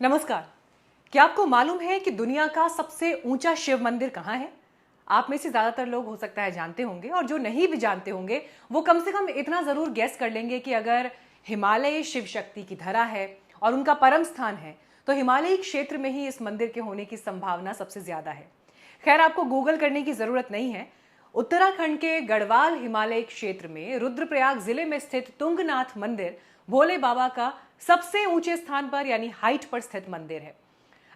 नमस्कार। क्या आपको मालूम है कि दुनिया का सबसे ऊंचा शिव मंदिर कहाँ है? आप में से ज्यादातर लोग हो सकता है जानते होंगे, और जो नहीं भी जानते होंगे वो कम से कम इतना जरूर गैस कर लेंगे कि अगर हिमालय शिव शक्ति की धरा है और उनका परम स्थान है तो हिमालयी क्षेत्र में ही इस मंदिर के होने की संभावना सबसे ज्यादा है। खैर, आपको गूगल करने की जरूरत नहीं है। उत्तराखंड के गढ़वाल हिमालय क्षेत्र में रुद्रप्रयाग जिले में स्थित तुंगनाथ मंदिर भोले बाबा का सबसे ऊंचे स्थान पर यानी हाइट पर स्थित मंदिर है।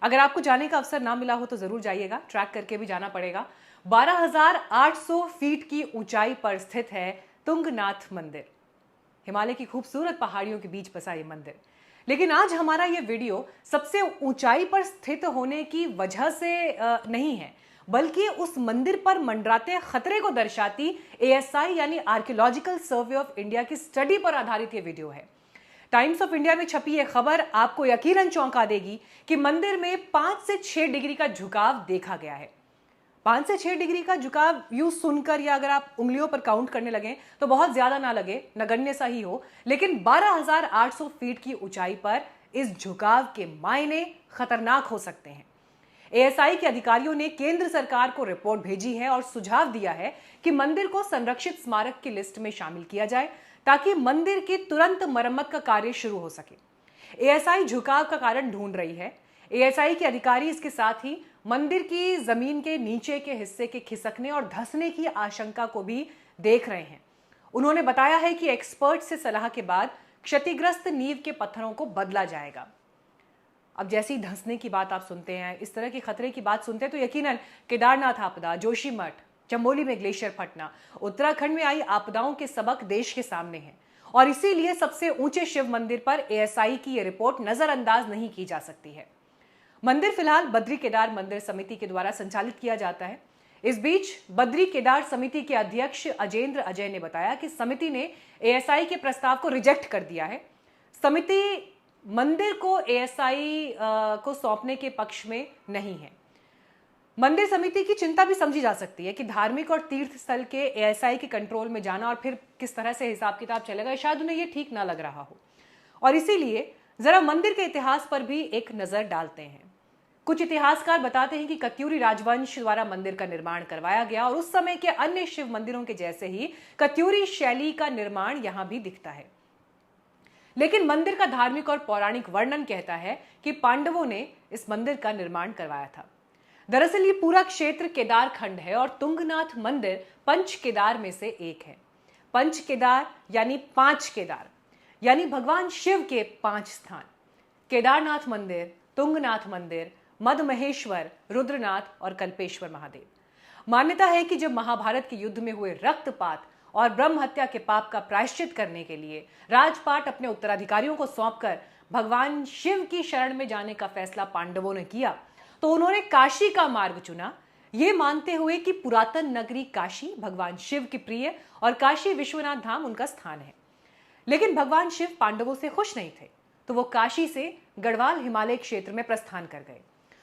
अगर आपको जाने का अवसर ना मिला हो तो जरूर जाइएगा, ट्रैक करके भी जाना पड़ेगा। 12,800 फीट की ऊंचाई पर स्थित है तुंगनाथ मंदिर। हिमालय की खूबसूरत पहाड़ियों के बीच बसा ये मंदिर। लेकिन आज हमारा ये वीडियो सबसे ऊंचाई पर स्थित होने की वजह से नहीं है, बल्कि उस मंदिर पर मंडराते खतरे को दर्शाती एएसआई यानी आर्कियोलॉजिकल सर्वे ऑफ इंडिया की स्टडी पर आधारित ये वीडियो है। टाइम्स ऑफ इंडिया में छपी यह खबर आपको यकीनन चौंका देगी कि मंदिर में 5 से 6 डिग्री का झुकाव देखा गया है। 5 से 6 डिग्री का झुकाव यूं सुनकर या अगर आप उंगलियों पर काउंट करने लगे तो बहुत ज्यादा ना लगे, नगण्य सा ही हो, लेकिन 12,800 फीट की ऊंचाई पर इस झुकाव के मायने खतरनाक हो सकते हैं। एएसआई के अधिकारियों ने केंद्र सरकार को रिपोर्ट भेजी है और सुझाव दिया है कि मंदिर को संरक्षित स्मारक की लिस्ट में शामिल किया जाए ताकि मंदिर की तुरंत मरम्मत का कार्य शुरू हो सके। एएसआई झुकाव का कारण ढूंढ रही है। एएसआई के अधिकारी इसके साथ ही मंदिर की जमीन के नीचे के हिस्से के खिसकने और धंसने की आशंका को भी देख रहे हैं। उन्होंने बताया है कि एक्सपर्ट से सलाह के बाद क्षतिग्रस्त नींव के पत्थरों को बदला जाएगा। अब जैसी धंसने की बात आप सुनते हैं, इस तरह के खतरे की बात सुनते हैं तो यकीनन केदारनाथ आपदा, जोशीमठ, चमोली में ग्लेशियर फटना, उत्तराखंड में आई आपदाओं के सबक देश के सामने हैं और इसीलिए सबसे ऊंचे शिव मंदिर पर एएसआई की यह रिपोर्ट नजरअंदाज नहीं की जा सकती है। मंदिर फिलहाल बद्री केदार मंदिर समिति के द्वारा संचालित किया जाता है। इस बीच बद्री केदार समिति के अध्यक्ष अजेंद्र अजय ने बताया कि समिति ने एएसआई के प्रस्ताव को रिजेक्ट कर दिया है। समिति मंदिर को एएसआई को सौंपने के पक्ष में नहीं है। मंदिर समिति की चिंता भी समझी जा सकती है कि धार्मिक और तीर्थ स्थल के एएसआई के कंट्रोल में जाना और फिर किस तरह से हिसाब किताब चलेगा, शायद उन्हें यह ठीक ना लग रहा हो, और इसीलिए जरा मंदिर के इतिहास पर भी एक नजर डालते हैं। कुछ इतिहासकार बताते हैं कि कत्यूरी राजवंश द्वारा मंदिर का निर्माण करवाया गया और उस समय के अन्य शिव मंदिरों के जैसे ही कत्यूरी शैली का निर्माण यहां भी दिखता है। लेकिन मंदिर का धार्मिक और पौराणिक वर्णन कहता है कि पांडवों ने इस मंदिर का निर्माण करवाया था। दरअसल ये पूरा क्षेत्र केदार खंड है और तुंगनाथ मंदिर पंच केदार में से एक है। पंच केदार यानी 5 केदार, यानी भगवान शिव के 5 स्थान। केदारनाथ मंदिर, तुंगनाथ मंदिर, मदमहेश्वर, रुद्रनाथ और कल्पेश्वर महादेव। मान्यता है कि जब महाभारत के युद्ध में हुए रक्तपात और ब्रह्म हत्या के पाप का प्रायश्चित करने के लिए राजपाट अपने उत्तराधिकारियों को सौंपकर भगवान शिव की शरण में जाने का फैसला पांडवों ने किया तो उन्होंने काशी का मार्ग चुना, ये मानते हुए कि पुरातन नगरी काशी भगवान शिव की प्रिय और काशी विश्वनाथ धाम उनका स्थान है। लेकिन भगवान शिव पांडवों से खुश नहीं थे तो वो काशी से गढ़वाल हिमालय क्षेत्र में प्रस्थान कर गए।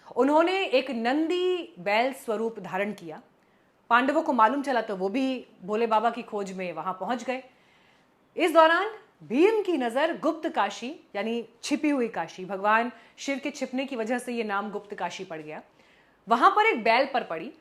उन्होंने एक नंदी बैल स्वरूप धारण किया। पांडवों को मालूम चला तो वो भी भोले बाबा की खोज में वहां पहुंच गए। इस दौरान भीम की नजर गुप्त काशी यानी छिपी हुई काशी, भगवान शिव के छिपने की वजह से यह नाम गुप्त काशी पड़ गया, वहां पर एक बैल पर पड़ी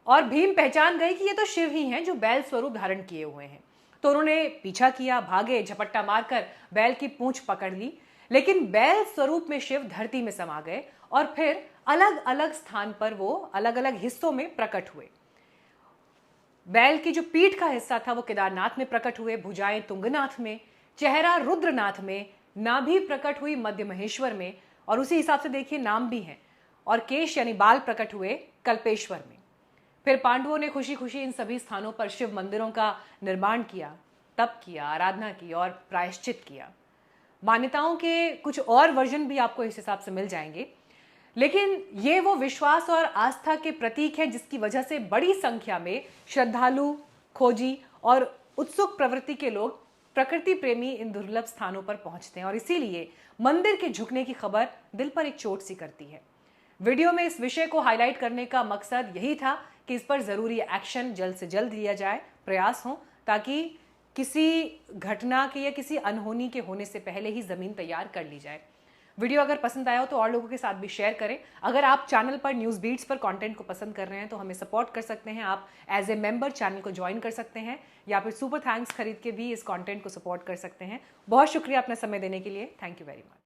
और भीम पहचान गए कि ये तो शिव ही हैं जो बैल स्वरूप धारण किए हुए हैं। तो उन्होंने पीछा किया, भागे, झपट्टा मारकर बैल की पूंछ पकड़ ली, लेकिन बैल स्वरूप में शिव धरती में समा गए और फिर अलग अलग स्थान पर वो अलग अलग हिस्सों में प्रकट हुए। बैल की जो पीठ का हिस्सा था वो केदारनाथ में प्रकट हुए, भुजाएं तुंगनाथ में, चेहरा रुद्रनाथ में, नाभि प्रकट हुई मध्य महेश्वर में, और उसी हिसाब से देखिए नाम भी हैं, और केश यानी बाल प्रकट हुए कल्पेश्वर में। फिर पांडवों ने खुशी खुशी इन सभी स्थानों पर शिव मंदिरों का निर्माण किया, तप किया, आराधना की और प्रायश्चित किया। मान्यताओं के कुछ और वर्जन भी आपको इस हिसाब से मिल जाएंगे, लेकिन ये वो विश्वास और आस्था के प्रतीक है जिसकी वजह से बड़ी संख्या में श्रद्धालु, खोजी और उत्सुक प्रवृत्ति के लोग, प्रकृति प्रेमी इन दुर्लभ स्थानों पर पहुंचते हैं और इसीलिए मंदिर के झुकने की खबर दिल पर एक चोट सी करती है। वीडियो में इस विषय को हाईलाइट करने का मकसद यही था कि इस पर जरूरी एक्शन जल्द से जल्द लिया जाए, प्रयास हो, ताकि किसी घटना के या किसी अनहोनी के होने से पहले ही जमीन तैयार कर ली जाए। वीडियो अगर पसंद आया हो तो और लोगों के साथ भी शेयर करें। अगर आप चैनल पर न्यूज़ बीट्स पर कंटेंट को पसंद कर रहे हैं तो हमें सपोर्ट कर सकते हैं। आप एज ए मेंबर चैनल को ज्वाइन कर सकते हैं या फिर सुपर थैंक्स खरीद के भी इस कंटेंट को सपोर्ट कर सकते हैं। बहुत शुक्रिया अपना समय देने के लिए। Thank you very much.